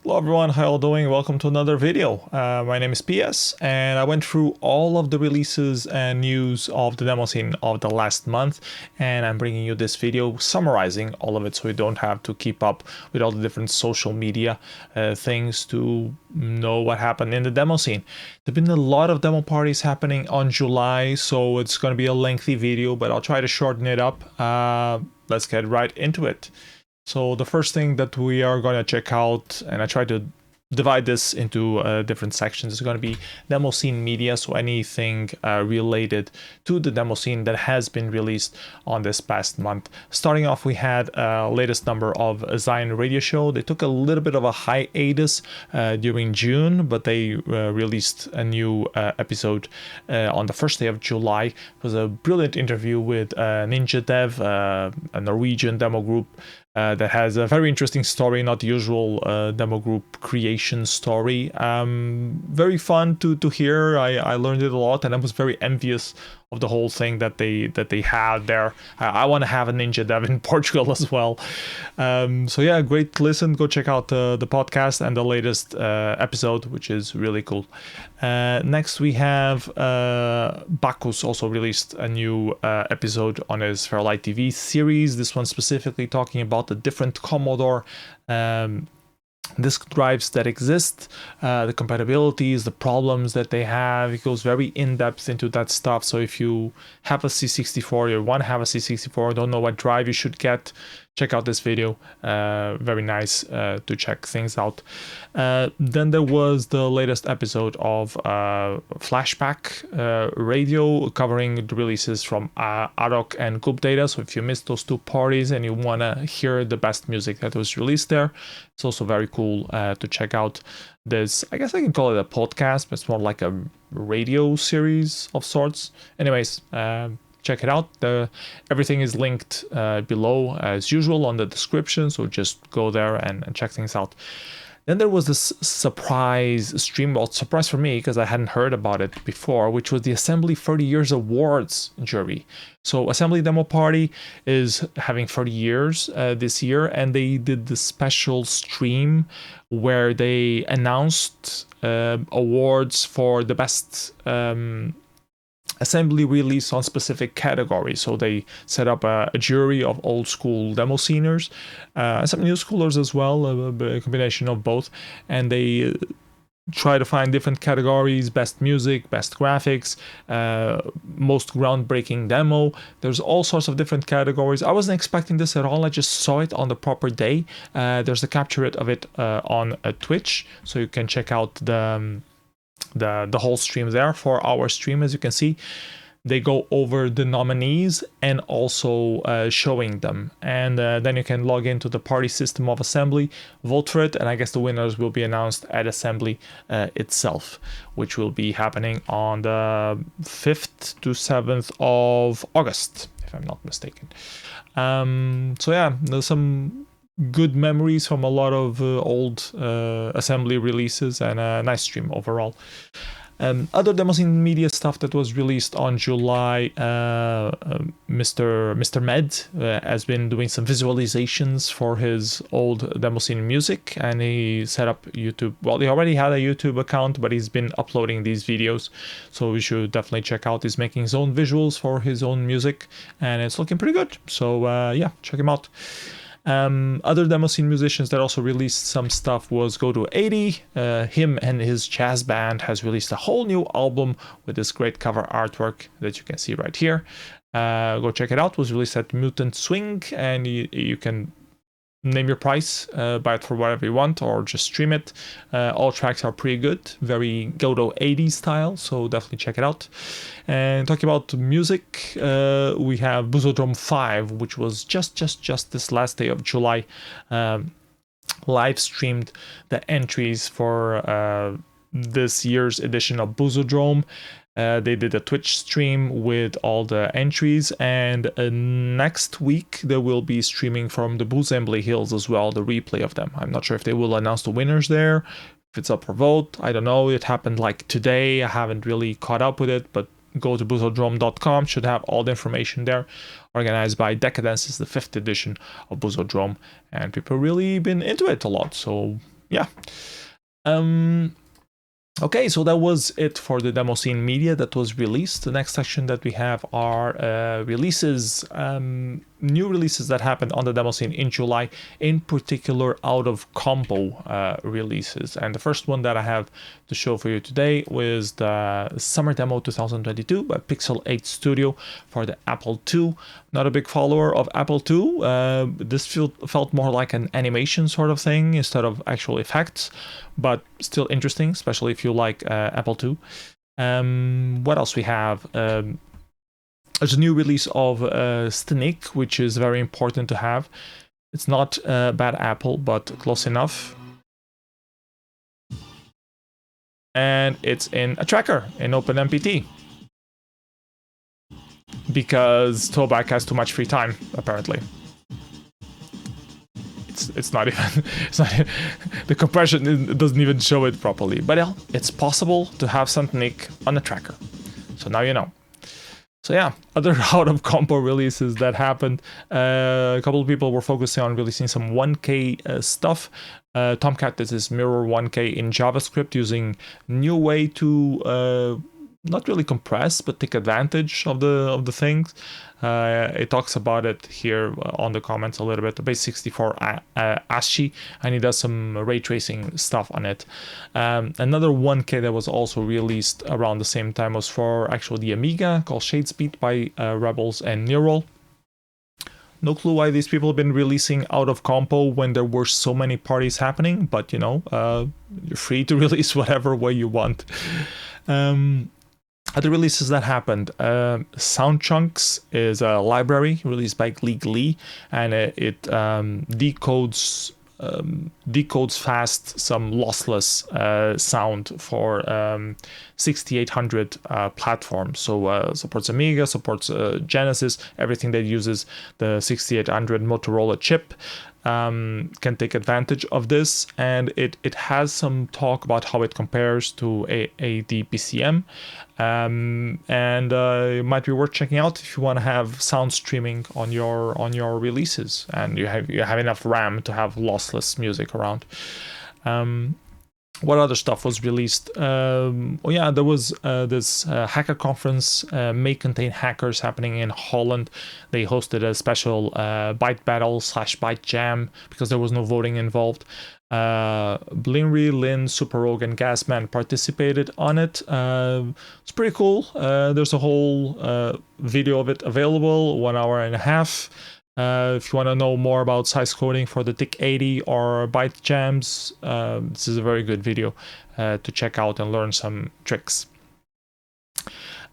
Hello everyone, how y'all doing? Welcome to another video. My name is PS and I went through all of the releases and news of the demo scene of the last month, and I'm bringing you this video summarizing all of it so you don't have to keep up with all the different social media things to know what happened in the demo scene. There've been a lot of demo parties happening on July, so it's going to be a lengthy video, but I'll try to shorten it up. Let's get right into it. So the first thing that we are going to check out, and I try to divide this into different sections, is going to be Demoscene Media, so anything related to the demo scene that has been released on this past month. Starting off, we had latest number of Zine radio show. They took a little bit of a hiatus during June, but they released a new episode on the first day of July. It was a brilliant interview with Ninjadev, a Norwegian demo group that has a very interesting story, not the usual demo group creation story. Very fun to hear. I learned it a lot, and I was very envious of the whole thing that they had there. I want to have a Ninjadev in Portugal as well. So yeah, great listen. Go check out the podcast and the latest episode, which is really cool. Next we have Bacchus also released a new episode on his FairLight TV series. This one specifically talking about the different Commodore disk drives that exist, the compatibilities, the problems that they have. It goes very in-depth into that stuff. So if you have a C64 or want to have a C64, don't know what drive you should get, check out this video. Very nice to check things out. Then there was the latest episode of Flashback radio, covering the releases from Árok and Gubbdata. So if you missed those two parties and you want to hear the best music that was released there, it's also very cool to check out this. I guess I can call it a podcast, but it's more like a radio series of sorts. Anyways, check it out. Everything is linked below as usual on the description, so just go there and check things out. Then there was this surprise stream, well, surprise for me because I hadn't heard about it before, which was the Assembly 30 Years Awards jury. So Assembly Demo Party is having 30 years this year, and they did the special stream where they announced awards for the best assembly release on specific categories. So they set up a jury of old school demo sceners, some new schoolers as well, a combination of both, and they try to find different categories: best music, best graphics, most groundbreaking demo. There's all sorts of different categories. I wasn't expecting this at all. I just saw it on the proper day. There's a capture of it on Twitch, so you can check out the whole stream there. 4-hour stream, as you can see. They go over the nominees and also showing them, and then you can log into the party system of Assembly, vote for it, and I guess the winners will be announced at Assembly itself, which will be happening on the 5th to 7th of August, if I'm not mistaken. So yeah, there's some good memories from a lot of old Assembly releases, and a nice stream overall. Other Demoscene Media stuff that was released on July, Mr. Med has been doing some visualizations for his old Demoscene music, and he set up YouTube. Well, he already had a YouTube account, but he's been uploading these videos, so you should definitely check out. He's making his own visuals for his own music, and it's looking pretty good. So yeah, check him out. Other Demoscene musicians that also released some stuff was Go to 80. Him and his Jazzband has released a whole new album with this great cover artwork that you can see right here. Go check it out. It was released at Mutant Swing, and you can name your price, buy it for whatever you want, or just stream it. All tracks are pretty good, very Godot 80 style, so definitely check it out. And talking about music, we have Boozedrome V, which was just this last day of July, live streamed the entries for this year's edition of Boozedrome. They did a Twitch stream with all the entries, and next week they will be streaming from the Boozedrome Hills as well, the replay of them. I'm not sure if they will announce the winners there, if it's up for vote. I don't know. It happened like today. I haven't really caught up with it, but go to boozedrome.com, should have all the information there. Organized by Decadence, is the 5th edition of Boozedrome, and people really been into it a lot. So yeah. Okay, so that was it for the Demoscene Media that was released. The next section that we have are releases, new releases that happened on the Demoscene in July, in particular out of compo releases. And the first one that I have to show for you today was the Summer Demo 2022 by Pixel 8 Studio for the Apple II. Not a big follower of Apple II. This felt more like an animation sort of thing instead of actual effects, but still interesting, especially if you like Apple II. What else we have? There's a new release of STNICCC, which is very important to have. It's not bad Apple, but close enough. And it's in a tracker in OpenMPT, because Toback has too much free time, apparently. It's not even, the compression doesn't even show it properly. But it's possible to have STNICCC on a tracker. So now you know. So yeah, other out of compo releases that happened. A couple of people were focusing on releasing some 1K stuff. Tomcat did his Mirror 1K in JavaScript using new way to not really compress, but take advantage of the things. It talks about it here on the comments a little bit. The base 64 ASCII, and he does some ray tracing stuff on it. Another 1K that was also released around the same time was for actually the Amiga, called Shadesbeat by Rebels and Neural. No clue why these people have been releasing out of compo when there were so many parties happening, but you know, you're free to release whatever way you want. Other releases that happened, Soundchunks is a library released by Lee, and it decodes fast some lossless sound for 6800 platforms. So supports Amiga, supports Genesis, everything that uses the 6800 Motorola chip. Can take advantage of this, and it has some talk about how it compares to adpcm, and it might be worth checking out if you want to have sound streaming on your releases and you have enough RAM to have lossless music around. What other stuff was released? Oh yeah, there was this hacker conference, May Contain Hackers, happening in Holland. They hosted a special byte battle / byte jam because there was no voting involved. Blinry, Lin, Super Rogue, and Jazzband participated on it. It's pretty cool. There's a whole video of it available, 1 hour and a half. If you want to know more about size coding for the TIC80 or byte jams, this is a very good video to check out and learn some tricks.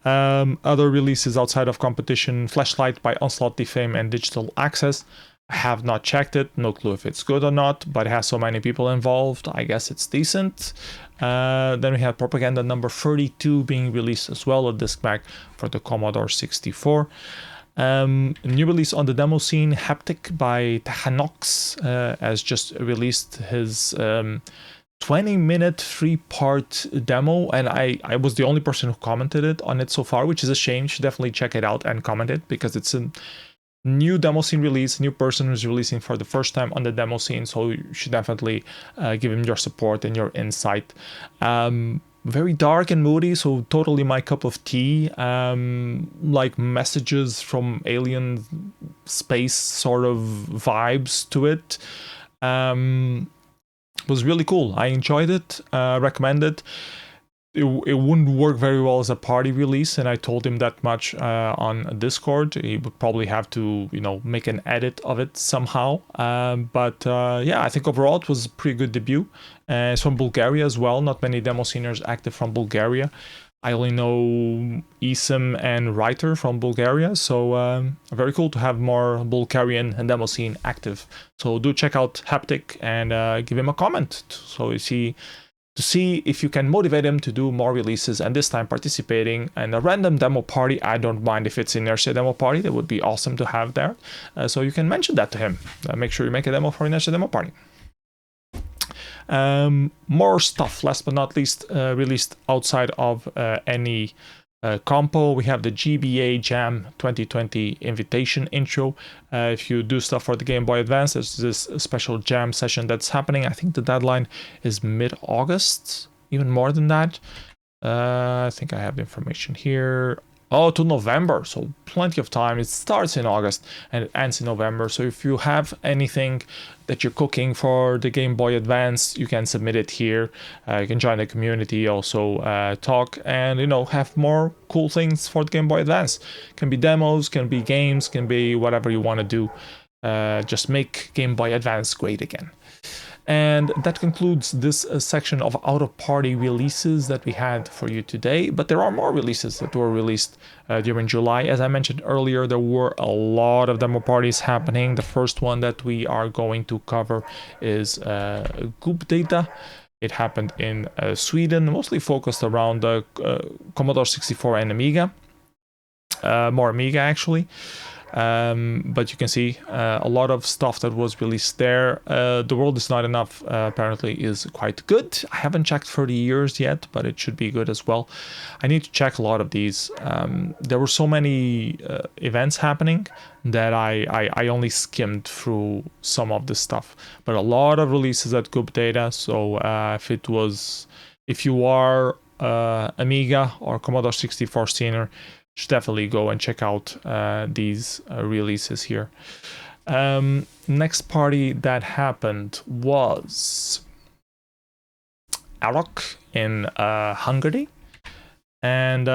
Other releases outside of competition, Fleshlite by Onslaught, Defame, and Digital Access. I have not checked it, no clue if it's good or not, but it has so many people involved, I guess it's decent. Then we have Propaganda number 32 being released as well, a disc back for the Commodore 64. New release on the Demoscene, Heptic by Tehanox has just released his 20-minute 3-part demo, and I was the only person who commented on it so far, which is a shame. You should definitely check it out and comment it, because it's a new Demoscene release, new person who's releasing for the first time on the Demoscene, so you should definitely give him your support and your insight. Very dark and moody, so totally my cup of tea. Like messages from alien space sort of vibes to it. Was really cool. I enjoyed it. Recommend it. It wouldn't work very well as a party release, and I told him that much on Discord. He would probably have to, you know, make an edit of it somehow. But yeah, I think overall it was a pretty good debut. It's from Bulgaria as well. Not many Demosceners active from Bulgaria. I only know Isam and Writer from Bulgaria, so very cool to have more Bulgarian and Demoscene active. So do check out Heptic and give him a comment, so you see, to see if you can motivate him to do more releases, and this time participating in a random demo party. I don't mind if it's Inertia demo party, that would be awesome to have there. So you can mention that to him. Make sure you make a demo for Inertia demo party. More stuff, last but not least, released outside of any compo. We have the GBA Jam 2020 invitation intro. If you do stuff for the Game Boy Advance, there's this special jam session that's happening. I think the deadline is mid-August, even more than that. I think I have the information here. Oh, to November, so plenty of time. It starts in August and it ends in November. So if you have anything that you're cooking for the Game Boy Advance, you can submit it here. You can join the community, also talk and, you know, have more cool things for the Game Boy Advance. Can be demos, can be games, can be whatever you want to do. Just make Game Boy Advance great again. And that concludes this section of out-of-party releases that we had for you today. But there are more releases that were released during July. As I mentioned earlier, there were a lot of demo parties happening. The first one that we are going to cover is Gubbdata. It happened in Sweden, mostly focused around the Commodore 64 and Amiga. More Amiga, actually. But you can see a lot of stuff that was released there. The World Is Not Enough apparently is quite good. I haven't checked 30 years yet, but it should be good as well. I need to check a lot of these. There were so many events happening that I only skimmed through some of this stuff. But a lot of releases at Gubbdata. So if you are Amiga or Commodore 64 scener, should definitely go and check out these releases here. Next party that happened was Árok in Hungary, and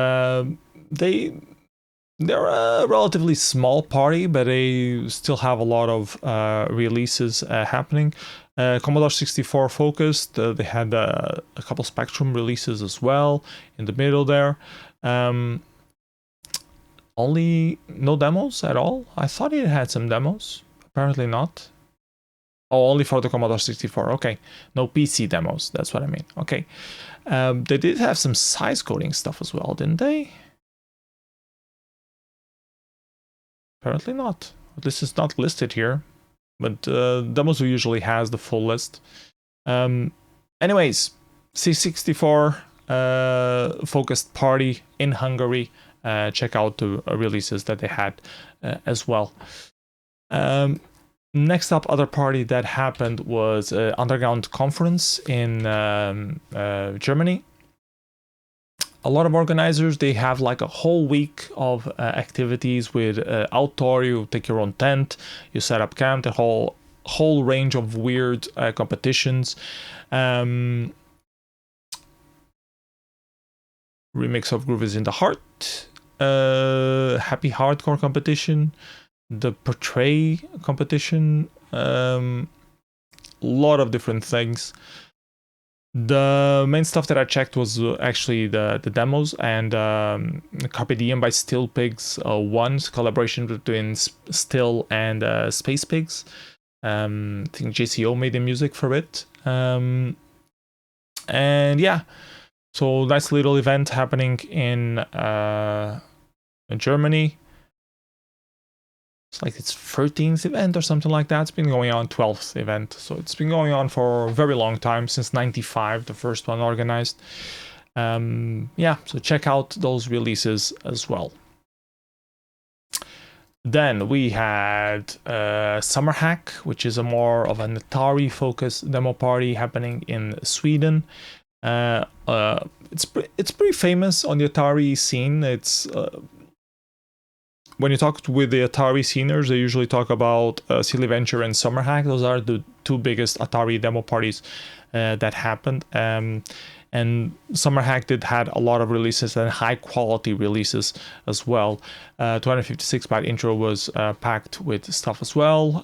they're a relatively small party, but they still have a lot of releases happening. Commodore 64 focused. They had a couple Spectrum releases as well in the middle there. Only no demos at all? I thought it had some demos. Apparently not. Oh, only for the Commodore 64. Okay. No PC demos. That's what I mean. Okay. They did have some size coding stuff as well, didn't they? Apparently not. This is not listed here. But demos usually has the full list. Anyways, C64 focused party in Hungary. Check out the releases that they had as well. Next up, other party that happened was Underground Conference in Germany. A lot of organizers, they have like a whole week of activities with outdoor. You take your own tent, you set up camp, the whole range of weird competitions. Remix of Groove is in the Heart. Happy Hardcore competition, the Portray competition, lot of different things. The main stuff that I checked was actually the demos and Carpe Diem by Still Pigs 1's collaboration between Still and Space Pigs. I think JCO made the music for it. And yeah. So nice little event happening in Germany. It's like its 13th event or something like that. It's been going on 12th event. So it's been going on for a very long time, since 95, the first one organized. Yeah, so check out those releases as well. Then we had Sommarhack, which is a more of an Atari-focused demo party happening in Sweden. It's pretty famous on the Atari scene. It's when you talk with the Atari sceners, they usually talk about Silly Venture and Sommarhack. Those are the two biggest Atari demo parties that happened. And Sommarhack had a lot of releases and high quality releases as well. 256-byte intro was packed with stuff as well.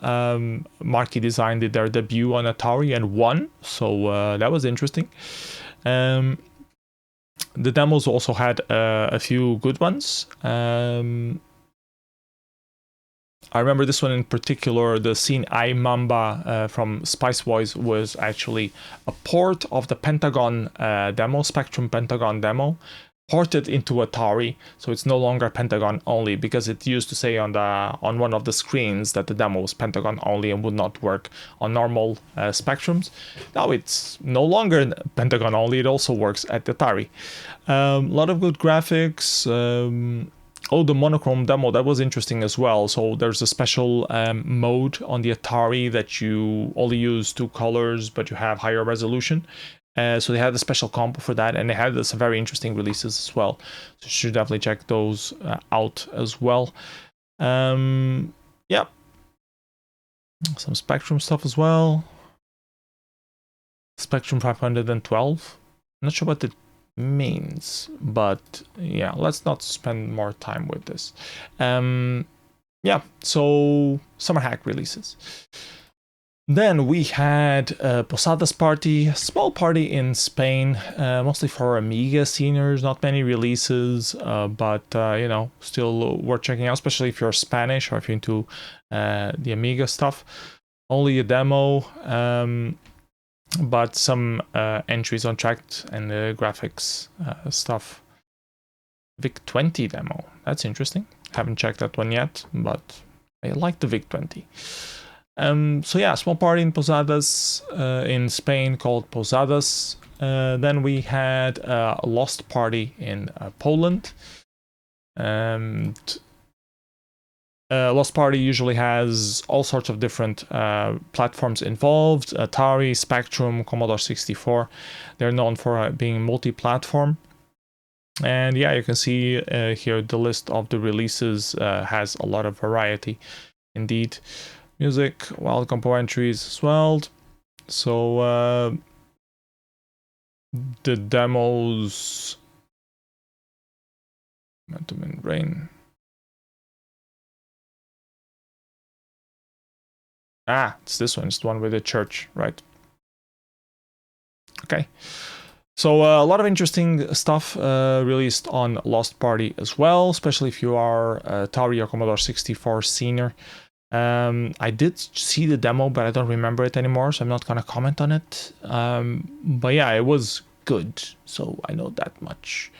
Marquee Design did their debut on Atari and won, so that was interesting. The demos also had a few good ones. I remember this one in particular, the Scene I Mamba from Spice Boys was actually a port of the Pentagon demo, Spectrum Pentagon demo, ported into Atari, so it's no longer Pentagon only, because it used to say on one of the screens that the demo was Pentagon only and would not work on normal spectrums. Now it's no longer Pentagon only; it also works at Atari. A lot of good graphics. Oh, the monochrome demo, that was interesting as well. So there's a special mode on the Atari that you only use 2 colors, but you have higher resolution. So they had a special combo for that, and they had some very interesting releases as well. So you should definitely check those out as well. Yeah. Some Spectrum stuff as well. Spectrum 512. Not sure what it means, but yeah, let's not spend more time with this. Yeah, so Sommarhack releases. Then we had a Posadas party, a small party in Spain, mostly for Amiga seniors, not many releases, but you know, still worth checking out, especially if you're Spanish or if you're into the Amiga stuff. Only a demo, but some entries untracked and the graphics stuff. VIC-20 demo, that's interesting. Haven't checked that one yet, but I like the VIC-20. So yeah, small party in Posadas in Spain called Posadas. Then we had a Lost party in Poland. Lost Party usually has all sorts of different platforms involved: Atari, Spectrum, Commodore 64. They're known for being multi-platform. And yeah, you can see here the list of the releases has a lot of variety indeed. Music, wild compo entries as well. So the demos, Momentum and Brain. Ah, it's this one. It's the one with the church, right? Okay. So a lot of interesting stuff released on Lost Party as well, especially if you are Atari or Commodore 64 senior. I did see the demo, but I don't remember it anymore, so I'm not going to comment on it. But yeah, it was good, so I know that much.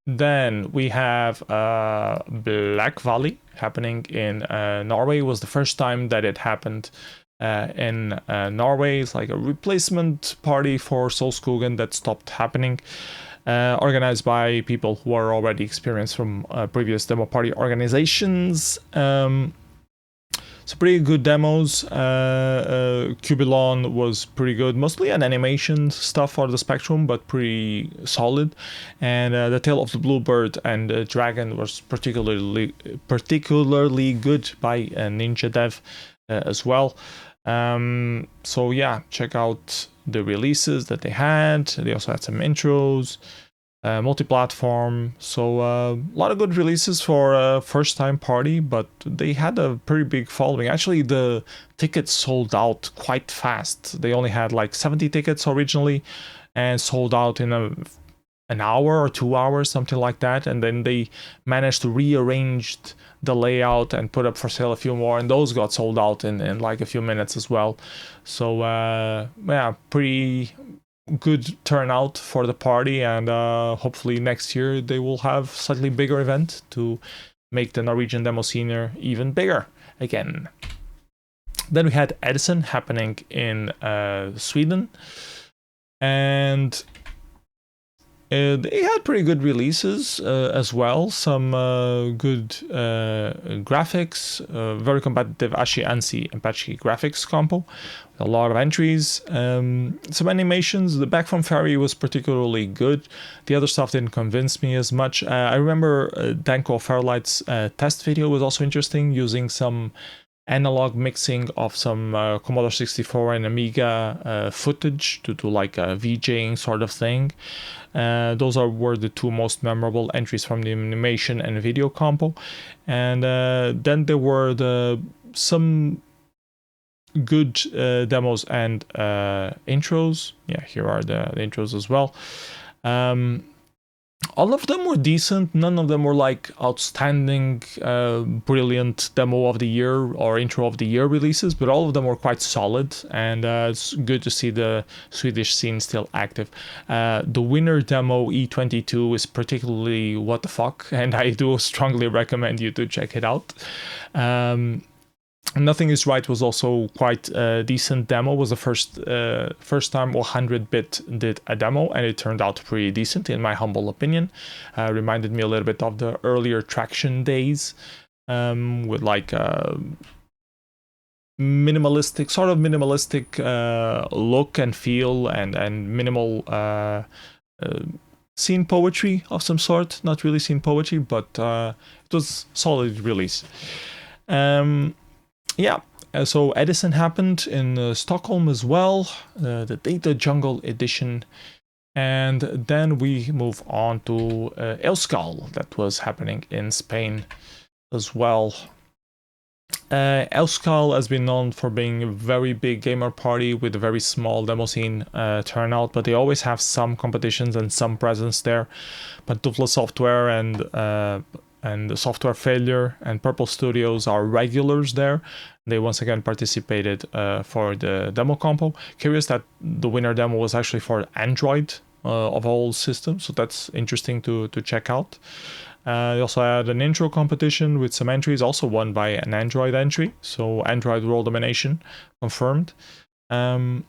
Then we have Black Valley happening in Norway. It was the first time that it happened in Norway. It's like a replacement party for Solskogen that stopped happening. Organized by people who are already experienced from previous demo party organizations. So pretty good demos. Cubilon was pretty good, mostly an animation stuff for the Spectrum, but pretty solid. And the Tale of the Bluebird and Dragon was particularly good by Ninjadev as well. So yeah, check out the releases that they had. They also had some intros, multi-platform. So a lot of good releases for a first-time party, but they had a pretty big following. Actually, the tickets sold out quite fast. They only had like 70 tickets originally and sold out in an hour or 2 hours, something like that. And then they managed to rearrange the layout and put up for sale a few more, and those got sold out in like a few minutes as well. So yeah, pretty good turnout for the party, and hopefully next year they will have slightly bigger event to make the Norwegian demo scene even bigger again. Then we had Edison happening in Sweden, and they had pretty good releases as well. Some good graphics, very competitive ASCII, ANSI, and Patchy graphics compo. A lot of entries, some animations. The Back from Ferry was particularly good. The other stuff didn't convince me as much. I remember Danko FairLight's test video was also interesting, using some analog mixing of some Commodore 64 and Amiga footage to do like a VJing sort of thing. Those were the two most memorable entries from the animation and video compo. And then there were some good demos and intros. Yeah, here are the intros as well. All of them were decent. None of them were like outstanding, brilliant demo of the year or intro of the year releases, but all of them were quite solid, and it's good to see the Swedish scene still active. The winner demo E22 is particularly what the fuck, and I do strongly recommend you to check it out. Nothing Is Right was also quite a decent demo. It was the first time 100-bit did a demo, and it turned out pretty decent in my humble opinion. Reminded me a little bit of the earlier Traction days, with like minimalistic, sort of minimalistic look and feel, and minimal scene poetry of some sort. Not really scene poetry, but it was solid release. Yeah, so Edison happened in Stockholm as well, the Data Jungle edition, and then we move on to Euskal, that was happening in Spain as well. Euskal has been known for being a very big gamer party with a very small demo scene turnout, but they always have some competitions and some presence there. Pantufla Software and Software Failure and Purple Studios are regulars there. They once again participated for the demo compo. Curious that the winner demo was actually for Android of all systems, so that's interesting to check out. They also had an intro competition with some entries, also won by an Android entry, so Android world domination confirmed. But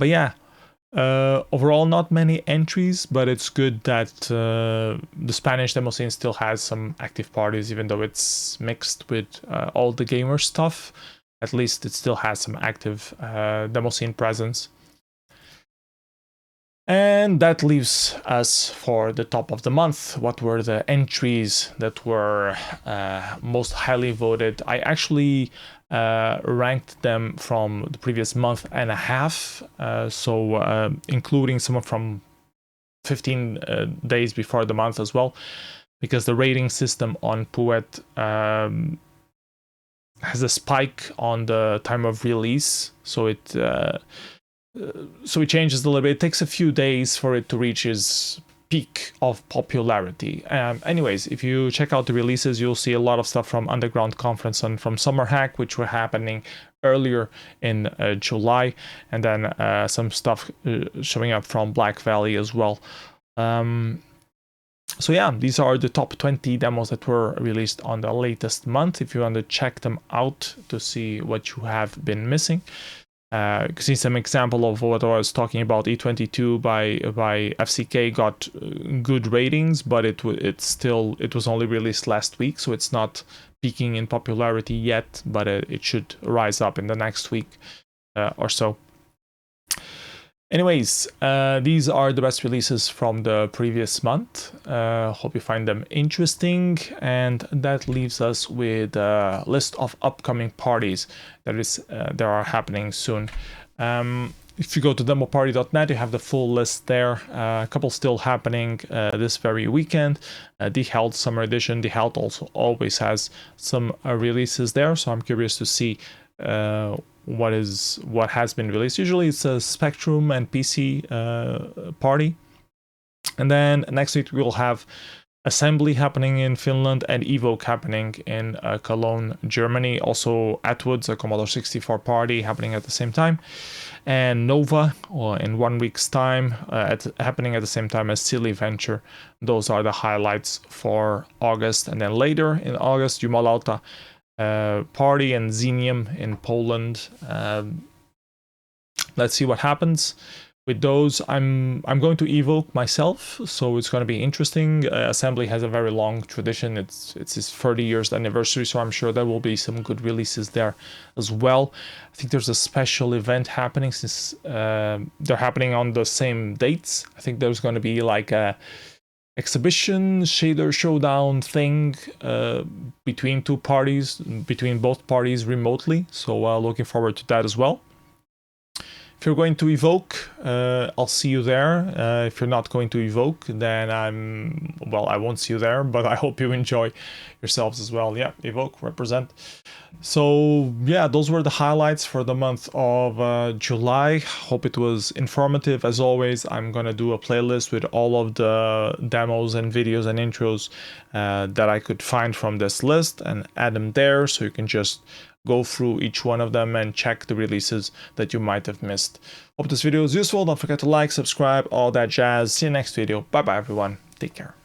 yeah, overall not many entries, but it's good that the Spanish demo scene still has some active parties, even though it's mixed with all the gamer stuff. At least it still has some active demo scene presence. And that leaves us for the top of the month. What were the entries that were most highly voted? I actually ranked them from the previous month and a half, so including some from 15 days before the month as well, because the rating system on Poet has a spike on the time of release, so it changes a little bit. It takes a few days for it to reach its peak of popularity. Anyways, if you check out the releases, you'll see a lot of stuff from Underground Conference and from Sommarhack, which were happening earlier in July, and then some stuff showing up from Black Valley as well. So yeah, these are the top 20 demos that were released on the latest month. If you want to check them out to see what you have been missing. You can see some example of what I was talking about. E22 by FCK got good ratings, but it was only released last week, so it's not peaking in popularity yet, but it should rise up in the next week or so. Anyways, these are the best releases from the previous month. Hope you find them interesting, and that leaves us with a list of upcoming parties that are happening soon. If you go to demoparty.net, you have the full list there. A couple still happening this very weekend. The Held Summer Edition. The Held also always has some releases there, so I'm curious to see what has been released. Usually it's a Spectrum and PC party. And then next week we'll have Assembly happening in Finland and Evoke happening in Cologne, Germany. Also Atwood's, a Commodore 64 party, happening at the same time. And Nova, in 1 week's time, happening at the same time as Silly Venture. Those are the highlights for August. And then later in August, Jumalauta party and Zinium in Poland. Let's see what happens with those. I'm going to Evoke myself, so it's going to be interesting. Assembly has a very long tradition. It's its 30 years anniversary, so I'm sure there will be some good releases there as well. I think there's a special event happening since they're happening on the same dates. I think there's going to be like a exhibition shader showdown thing between both parties remotely, so looking forward to that as well. If If you're going to evoke, I'll see you there. If you're not going to evoke, then I won't see you there, but I hope you enjoy yourselves as well. Yeah, evoke, represent. So yeah, those were the highlights for the month of July. Hope it was informative. As always, I'm gonna do a playlist with all of the demos and videos and intros that I could find from this list and add them there, so you can just go through each one of them and check the releases that you might have missed. Hope this video was useful. Don't forget to like, subscribe, all that jazz. See you next video. Bye bye everyone. Take care.